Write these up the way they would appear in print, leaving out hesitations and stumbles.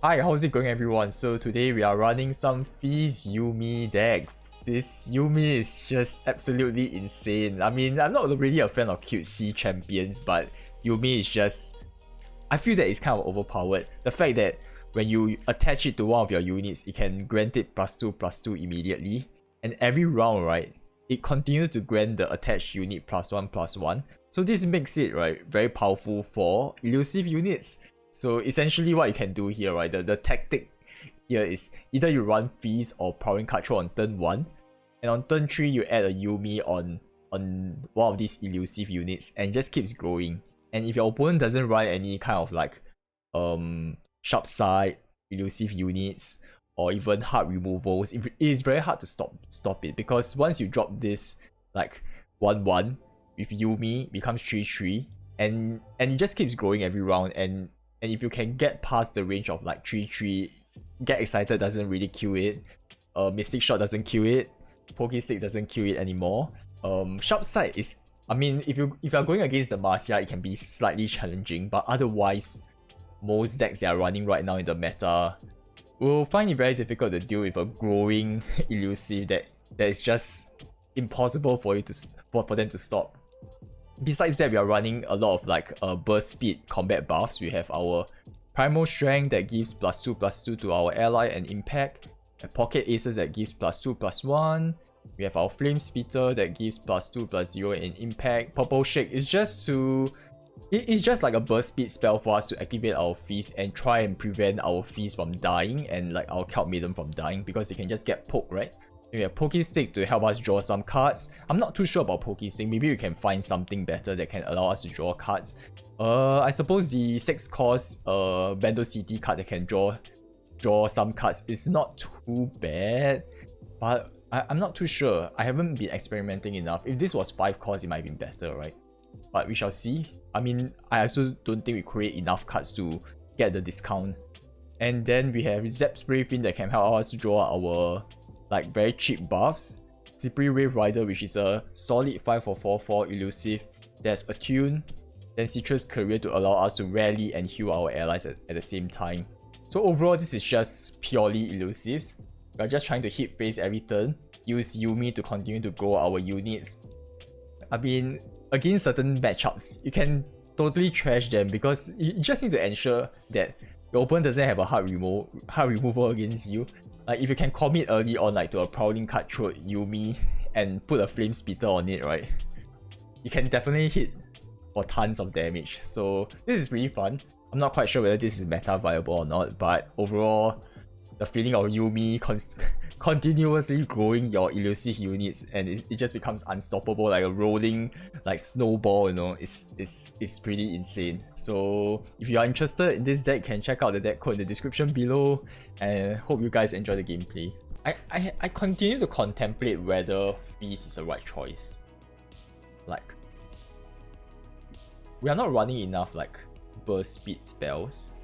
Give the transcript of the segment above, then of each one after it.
Hi, how's it going everyone? So today we are running some Fizz Yuumi deck. This Yuumi is just absolutely insane. I mean, I'm not really a fan of cutesy champions, but Yuumi is just... I feel that it's kind of overpowered. The fact that when you attach it to one of your units, it can grant it +2/+2 immediately. And every round, right, it continues to grant the attached unit +1/+1. So this makes it, right, very powerful for elusive units. So essentially what you can do here, right, the tactic here is either you run Fizz or Prowling Cutthroat on turn 1, and on turn 3 you add a Yuumi on one of these elusive units, and it just keeps growing. And if your opponent doesn't run any kind of like sharp side, elusive units, or even hard removals, it is very hard to stop it, because once you drop this like 1/1 with Yuumi, becomes 3/3, and it just keeps growing every round. And if you can get past the range of like 3/3, Get Excited doesn't really kill it, Mystic Shot doesn't kill it, Pokestick doesn't kill it anymore. Sharp Side is, I mean, if you're going against the Marcia, it can be slightly challenging, but otherwise, most decks that are running right now in the meta will find it very difficult to deal with a growing elusive that is just impossible for them to stop. Besides that, we are running a lot of like burst speed combat buffs. We have our Primal Strength that gives +2/+2 to our ally and impact, a Pocket Aces that gives +2/+1. We have our Flame Spitter that gives +2/+0 in impact. Purple Shake is just it's just like a burst speed spell for us to activate our Fizz and try and prevent our Fizz from dying, and like our Kelp Maiden from dying, because it can just get poked, right? We have Pokestick to help us draw some cards. I'm not too sure about Pokestick. Maybe we can find something better that can allow us to draw cards. I suppose the 6-cost Bandle City card that can draw some cards is not too bad, but I'm not too sure. I haven't been experimenting enough. If this was 5-cost, it might have been better, right? But we shall see. I mean, I also don't think we create enough cards to get the discount. And then we have Zap Spray Fin that can help us draw our like very cheap buffs. Slippery Wave Rider, which is a solid 5/4/4/4 elusive that's attuned. Then Citrus Career to allow us to rally and heal our allies at the same time. So overall, this is just purely elusives. We are just trying to hit face every turn, use Yuumi to continue to grow our units. I mean, against certain matchups, you can totally trash them, because you just need to ensure that your opponent doesn't have a hard removal against you. Like if you can commit early on, like to a Prowling Cutthroat Yuumi and put a Flame Spitter on it, right? You can definitely hit for tons of damage. So this is pretty fun. I'm not quite sure whether this is meta viable or not, but overall, the feeling of Yuumi continuously growing your elusive units, and it just becomes unstoppable, like a rolling like snowball, you know, it's pretty insane. So if you are interested in this deck, you can check out the deck code in the description below, and hope you guys enjoy the gameplay. I continue to contemplate whether Fizz is the right choice. Like, we are not running enough like burst speed spells.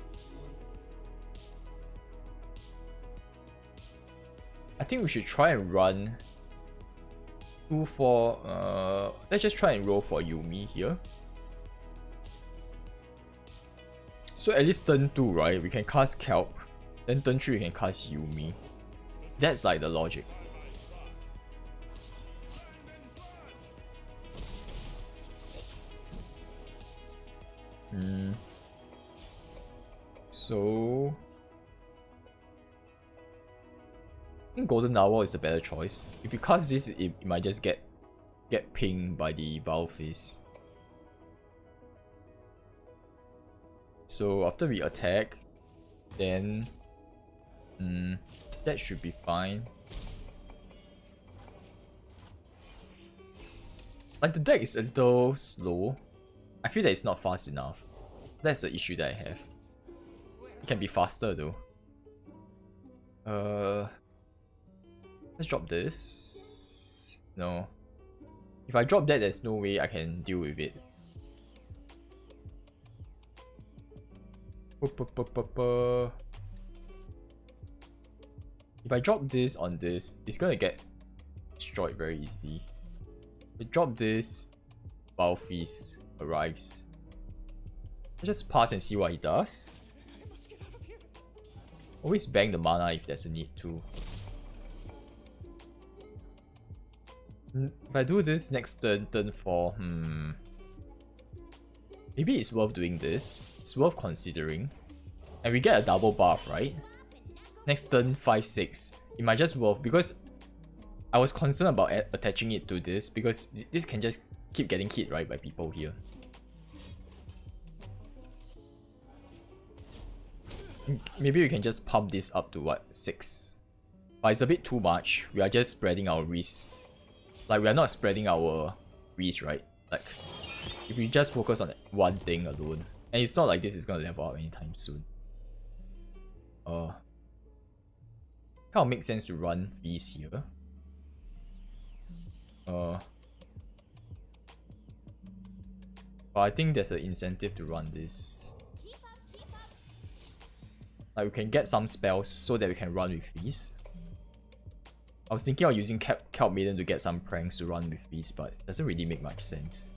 I think we should try and run 2/4. Let's just try and roll for Yuumi here. So at least turn 2, right, we can cast Kelp. Then turn 3 we can cast Yuumi. That's like the logic. So I think Golden Owl is a better choice. If you cast this, it might just get pinged by the Vile Fizz. So after we attack, then that should be fine. Like the deck is a little slow. I feel that it's not fast enough. That's the issue that I have. It can be faster though. Let's drop this. No. If I drop that, there's no way I can deal with it. If I drop this on this, it's gonna get destroyed very easily. If I drop this, Vile Fizz arrives. Let's just pass and see what he does. Always bang the mana if there's a need to. If I do this next turn 4, maybe it's worth doing this. It's worth considering. And we get a double buff, right? Next turn 5, 6. It might just worth, because I was concerned about attaching it to this, because this can just keep getting hit, right, by people here. Maybe we can just pump this up to what, 6. But it's a bit too much. We are just spreading our risk. Like, we are not spreading our risk, right? Like, if we just focus on one thing alone. And it's not like this is gonna level up anytime soon. Kind of makes sense to run Fizz here. But I think there's an incentive to run this. Like, we can get some spells so that we can run with Fizz. I was thinking of using Kelp Maiden to get some pranks to run with Fizz, but it doesn't really make much sense.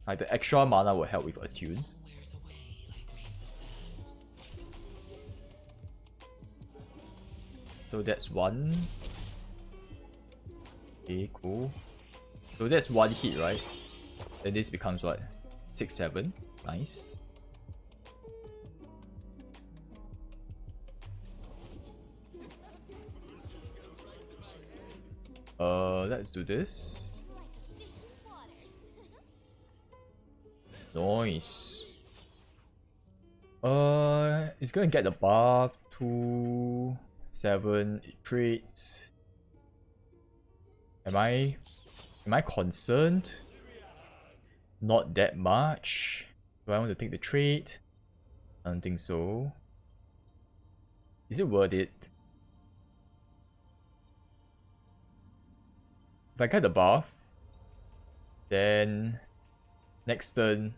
Like, the extra mana will help with Attune. So that's one. Okay, cool. So that's one hit, right? Then this becomes what? 6, 7. Nice. Let's do this. Nice. It's gonna get the buff. 2, 7, it trades. Am I concerned? Not that much. Do I want to take the trade? I don't think so. Is it worth it? If I get the buff, then next turn,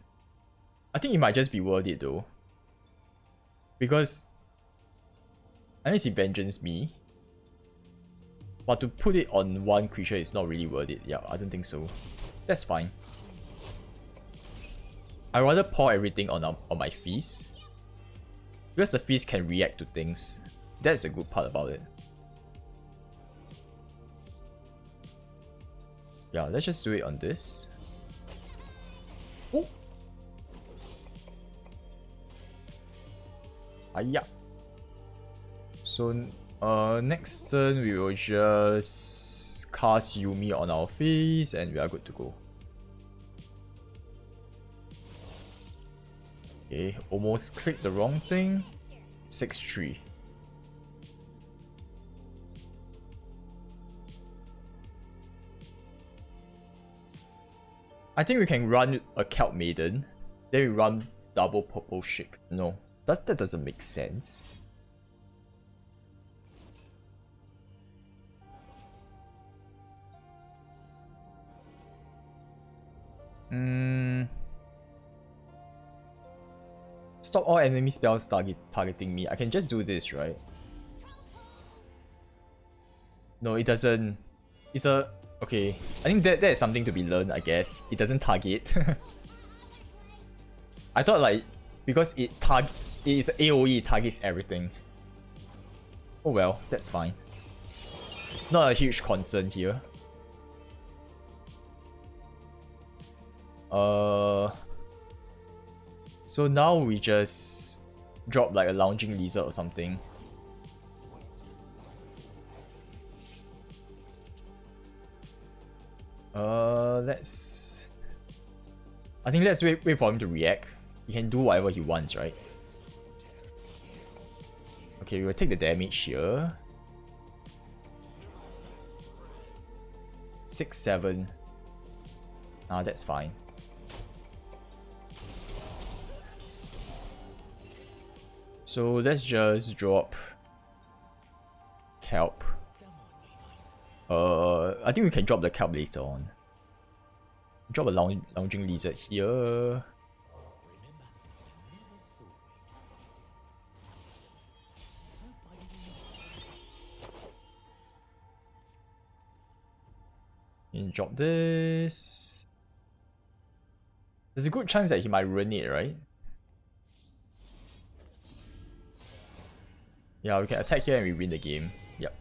I think it might just be worth it though. Because unless he vengeance me, but to put it on one creature is not really worth it. Yeah, I don't think so. That's fine. I'd rather pour everything on my Fizz. Because the Fizz can react to things. That's the good part about it. Yeah, let's just do it on this. Oh! Yeah. So, next turn we will just cast Yuumi on our Fizz and we are good to go. Okay, almost clicked the wrong thing. 6-3. I think we can run a Kelp Maiden, then we run double purple ship. No, that doesn't make sense. Stop all enemy spells targeting me. I can just do this, right? No, it doesn't. It's a... Okay, I think that is something to be learned, I guess. It doesn't target. I thought like, because it is AoE, it targets everything. Oh well, that's fine. Not a huge concern here. So now we just drop like a lounging lizard or something. I think let's wait for him to react. He can do whatever he wants, right? Okay, we'll take the damage here. 6, 7. That's fine. So let's just drop Kelp. I think we can drop the Kelp later on. Drop a lounging lizard here. And drop this. There's a good chance that he might ruin it, right? Yeah, we can attack here and we win the game. Yep.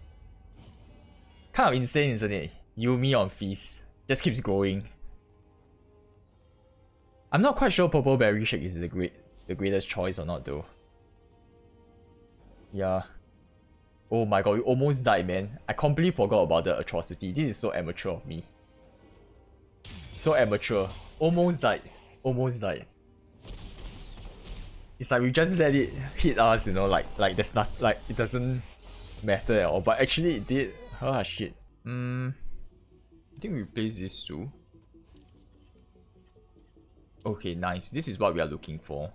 Kind of insane, isn't it? Yuumi on Fizz. Just keeps going. I'm not quite sure Purple Berry Shake is the greatest choice or not though. Yeah. Oh my god, we almost died, man. I completely forgot about the atrocity. This is so amateur of me. So amateur. Almost died. Almost died. It's like we just let it hit us, you know, like there's not, like it doesn't matter at all. But actually it did. Ah shit. I think we replace this too. Okay, nice. This is what we are looking for.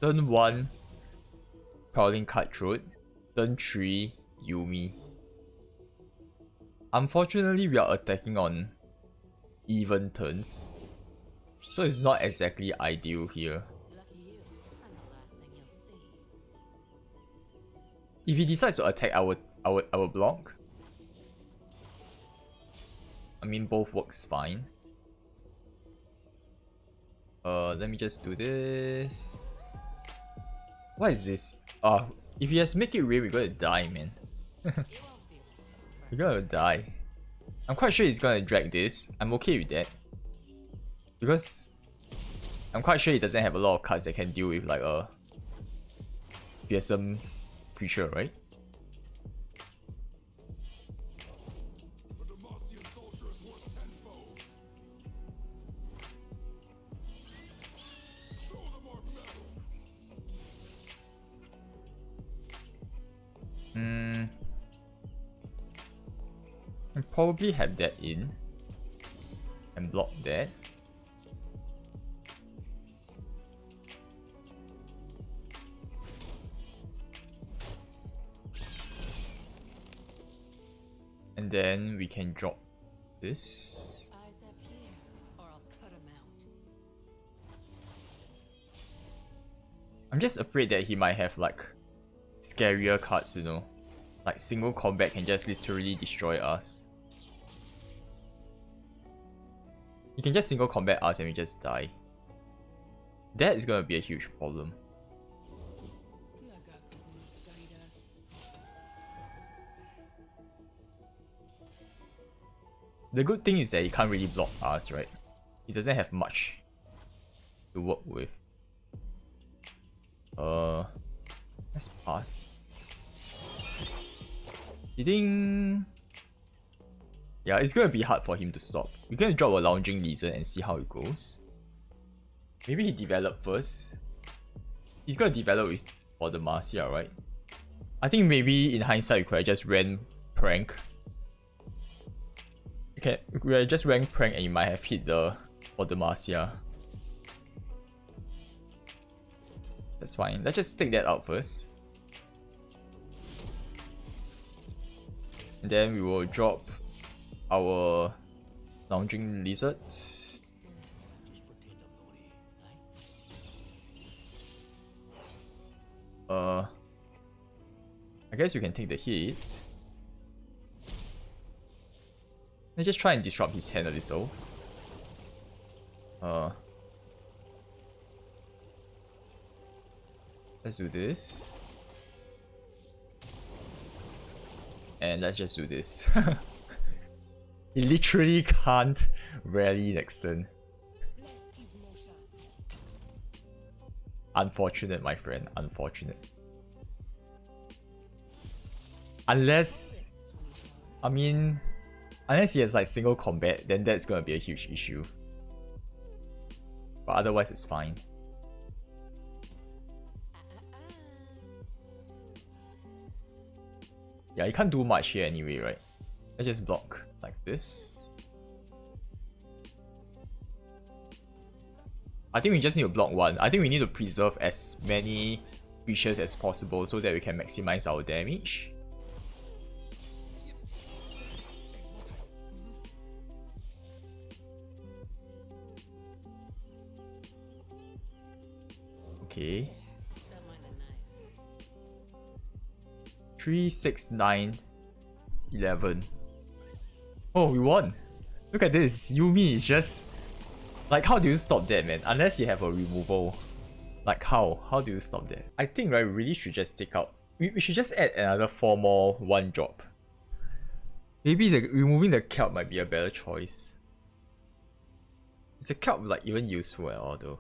Turn 1, Prowling Cutthroat. Turn 3, Yuumi. Unfortunately, we are attacking on even turns, so it's not exactly ideal here. If he decides to attack our block, I mean both works fine. Let me just do this. What is this? If he has make it rain, we're gonna die, man. We're gonna die. I'm quite sure he's gonna drag this. I'm okay with that, because I'm quite sure he doesn't have a lot of cards that can deal with like a fearsome creature, right? I'll probably have that in and block that. And then we can drop this. Eyes up here, or I'll cut 'em out. I'm just afraid that he might have like scarier cards, you know. Like single combat can just literally destroy us. He can just single combat us and we just die. That is gonna be a huge problem. The good thing is that he can't really block us, right? He doesn't have much to work with. Let's pass. You think... Yeah, it's gonna be hard for him to stop. We're gonna drop a Lounging Lizard and see how it goes. Maybe he develop first. He's gonna develop with for the Marcia, right? I think maybe in hindsight we could have just ran Prank. Okay, we could have just ran Prank and you might have hit the for the Marcia. That's fine. Let's just take that out first. And then we will drop our Lounging Lizard. I guess you can take the hit. Let's just try and disrupt his hand a little. Let's do this. And let's just do this. He literally can't rally next turn. Unfortunate, my friend. Unfortunate. Unless... I mean... Unless he has like single combat, then that's gonna be a huge issue. But otherwise it's fine. Yeah, you can't do much here anyway, right? Let's just block like this. I think we just need to block one. I think we need to preserve as many creatures as possible so that we can maximize our damage. Okay. 3, 6, 9, 11. Oh, we won! Look at this. Yuumi is just... Like, how do you stop that, man? Unless you have a removal. Like, how? How do you stop that? I think, right, we really should just take out we should just add another 4 more 1-drop. Maybe removing the kelp might be a better choice. Is the kelp like even useful at all though?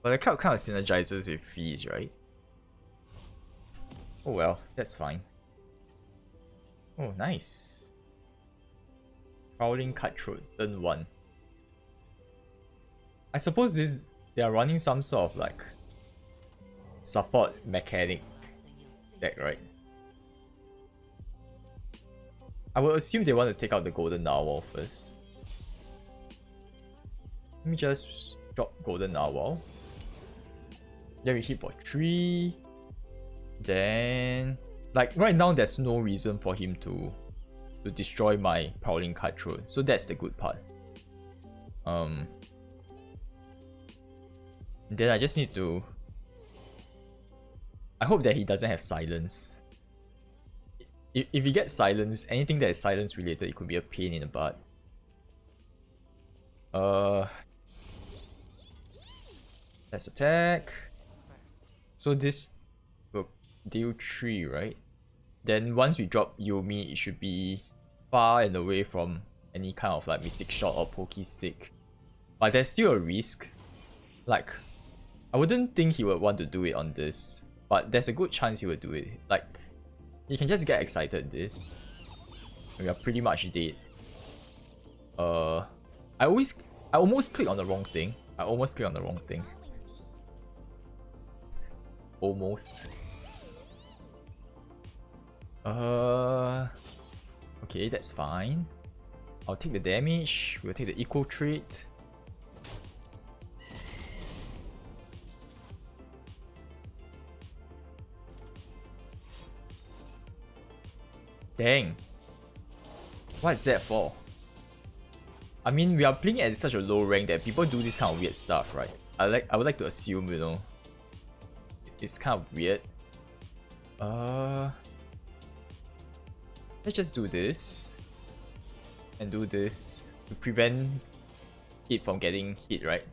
But the kelp kind of synergizes with Fizz, right? Oh well, that's fine. Oh, nice. Prowling Cutthroat, turn 1. I suppose they are running some sort of like support mechanic deck, right? I will assume they want to take out the Golden Narwhal first. Let me just drop Golden Narwhal. Then we hit for 3. Then, like right now, there's no reason for him to destroy my Prowling Cutthroat, so that's the good part. Then I just need to. I hope that he doesn't have silence. If he gets silence, anything that is silence related, it could be a pain in the butt. Let's attack. So this will deal 3, right? Then once we drop Yuumi, it should be far and away from any kind of like Mystic Shot or Pokey Stick. But there's still a risk. Like, I wouldn't think he would want to do it on this, but there's a good chance he would do it. Like, you can just get excited this. We are pretty much dead. I almost clicked on the wrong thing. Almost. Okay, that's fine. I'll take the damage. We'll take the equal trait. Dang. What is that for? I mean, we are playing at such a low rank that people do this kind of weird stuff, right? I would like to assume, you know. It's kind of weird. Let's just do this. And do this to prevent it from getting hit, right?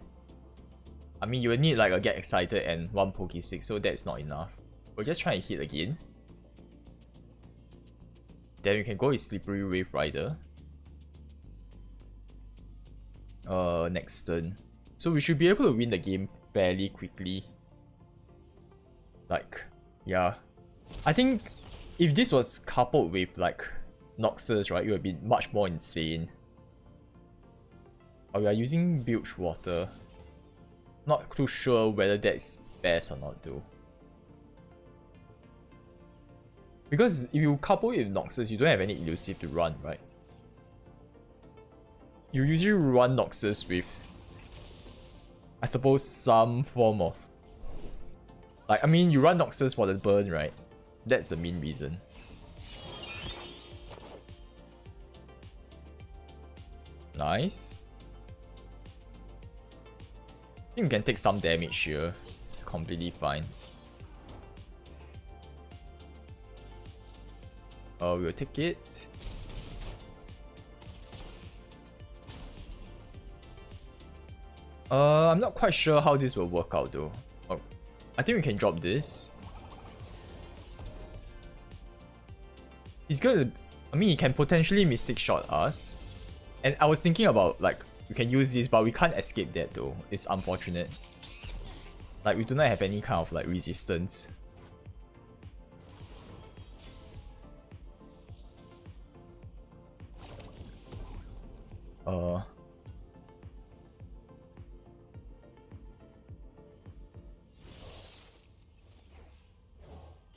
I mean, you will need like a get excited and 1 Pokey Stick, so that's not enough. We'll just try and hit again. Then we can go with Slippery Wave Rider. Next turn. So we should be able to win the game fairly quickly. Like, yeah. I think if this was coupled with like Noxus, right, it would be much more insane. But we are using bilgewater. Not too sure whether that's best or not though. Because if you couple it with Noxus, you don't have any Elusive to run, right? You usually run Noxus with, I suppose, some form of... Like, I mean, you run Noxus for the burn, right? That's the main reason. Nice. I think we can take some damage here. It's completely fine. We'll take it. I'm not quite sure how this will work out though. Oh, I think we can drop this. He's gonna... I mean, he can potentially Mystic Shot us. And I was thinking about, like, we can use this, but we can't escape that though. It's unfortunate. Like, we do not have any kind of, like, resistance.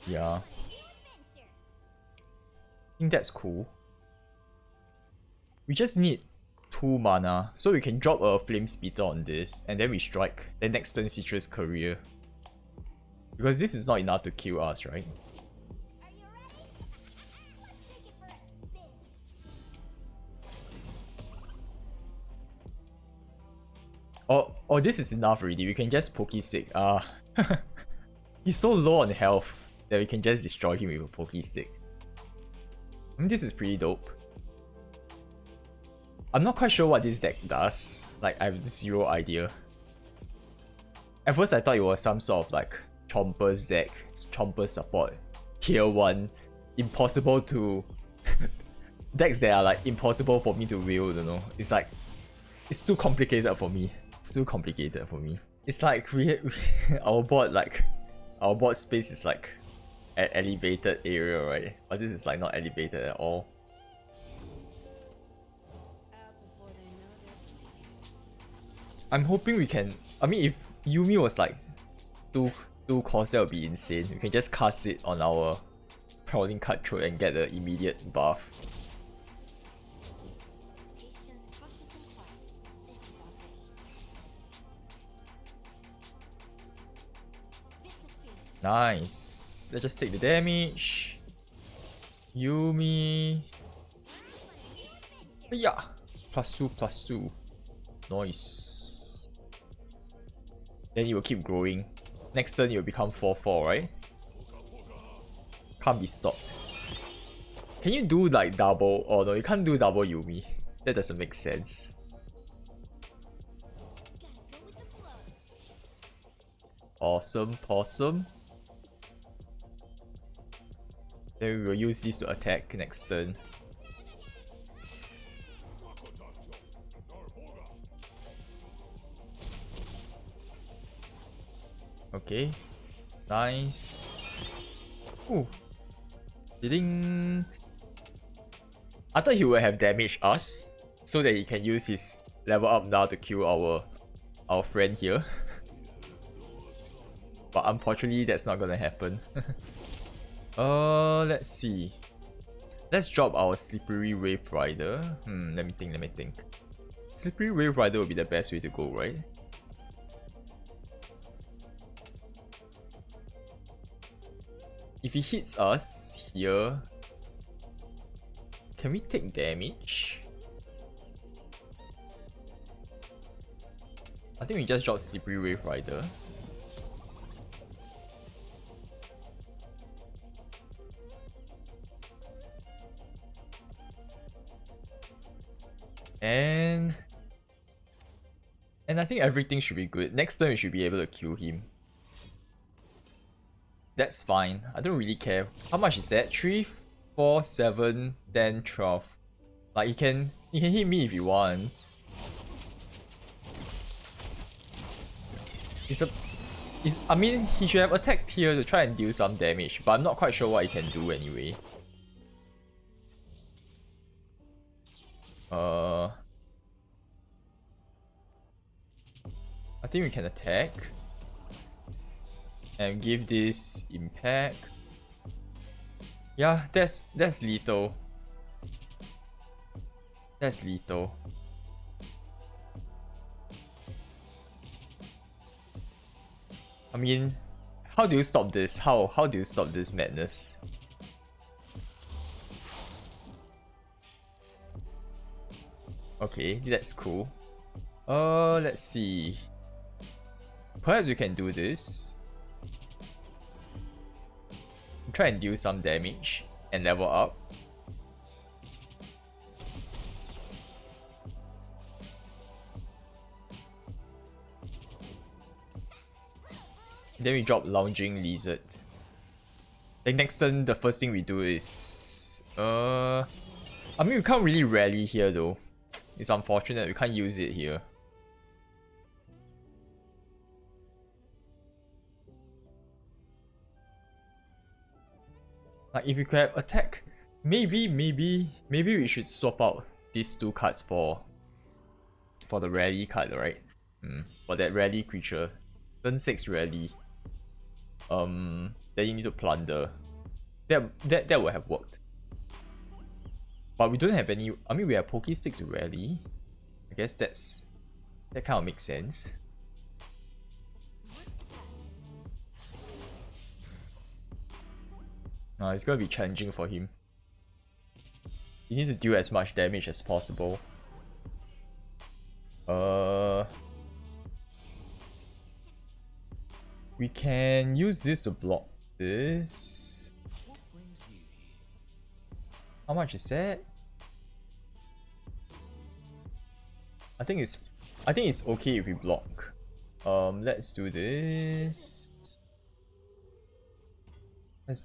Yeah. I think that's cool. We just need 2 mana, so we can drop a Flame Spitter on this, and then we strike. Then next turn Citrus Career. Because this is not enough to kill us, right? Oh, this is enough already. We can just Pokey Stick. He's so low on health that we can just destroy him with a Pokey Stick. I mean, this is pretty dope. I'm not quite sure what this deck does. Like, I have zero idea. At first I thought it was some sort of like Chompers deck. It's Chomper support. Tier 1. Impossible to... decks that are like impossible for me to wield, you know. It's like... It's too complicated for me. It's too complicated for me. It's like our board space is like an elevated area, right? But this is like not elevated at all. I'm hoping we can... I mean, if Yuumi was like 2 cost, that would be insane. We can just cast it on our Prowling Cutthroat and get the immediate buff. Nice. Let's just take the damage. Yuumi. Yeah. +2/+2. Nice. Then it will keep growing. Next turn it will become 4/4, right? Can't be stopped. Can you do like double? Oh no, you can't do double Yuumi. That doesn't make sense. Awesome, possum. Then we will use this to attack next turn. Okay. Nice. Ooh. Ding. I thought he would have damaged us so that he can use his level up now to kill our friend here. But unfortunately that's not gonna happen. Let's see. Let's drop our Slippery Wave Rider. Let me think. Slippery Wave Rider would be the best way to go, right? If he hits us here, can we take damage? I think we just drop Slippery Wave Rider. And I think everything should be good. Next turn we should be able to kill him. That's fine. I don't really care. How much is that? 3, 4, 7, 10, 12. Like he can hit me if he wants. I mean, he should have attacked here to try and deal some damage, but I'm not quite sure what he can do anyway. I think we can attack and give this impact. Yeah, that's lethal. That's lethal. I mean, how do you stop this? How do you stop this madness? Okay, that's cool. Let's see. Perhaps we can do this. Try and deal some damage and level up. Then we drop Lounging Lizard. Then next turn, the first thing we do is... I mean, we can't really rally here though. It's unfortunate we can't use it here. Like if we could have attack, maybe we should swap out these 2 cards for the rally card, right? For that rally creature. Turn 6 rally. Then you need to plunder. That would have worked. But we don't have any. I mean, we have Poké Stick to rally. I guess that kind of makes sense. It's gonna be challenging for him. He needs to deal as much damage as possible. We can use this to block this. How much is that? I think it's okay if we block. Let's do this. Let's...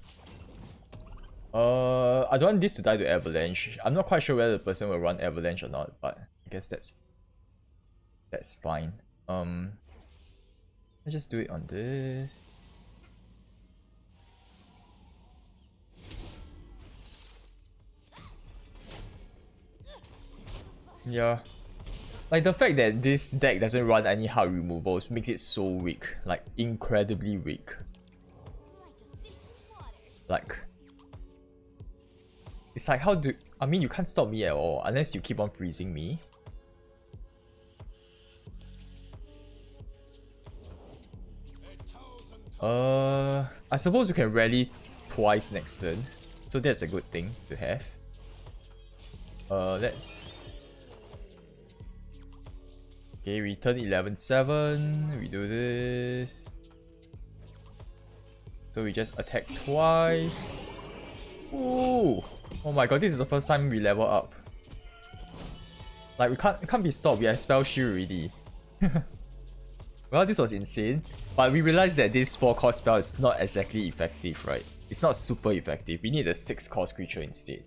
I don't want this to die to avalanche. I'm not quite sure whether the person will run avalanche or not, but I guess that's fine. Let's just do it on this. Yeah. Like the fact that this deck doesn't run any hard removals makes it so weak. Like incredibly weak. Like it's like how do I mean you can't stop me at all unless you keep on freezing me. I suppose you can rally twice next turn. So that's a good thing to have. Let's... Okay, we turn 11-7. We do this. So we just attack twice. Ooh! Oh my god, this is the first time we level up. Like we can't be stopped. We have spell shield already. Well, this was insane, but we realized that this 4-cost spell is not exactly effective, right? It's not super effective. We need a 6-cost creature instead.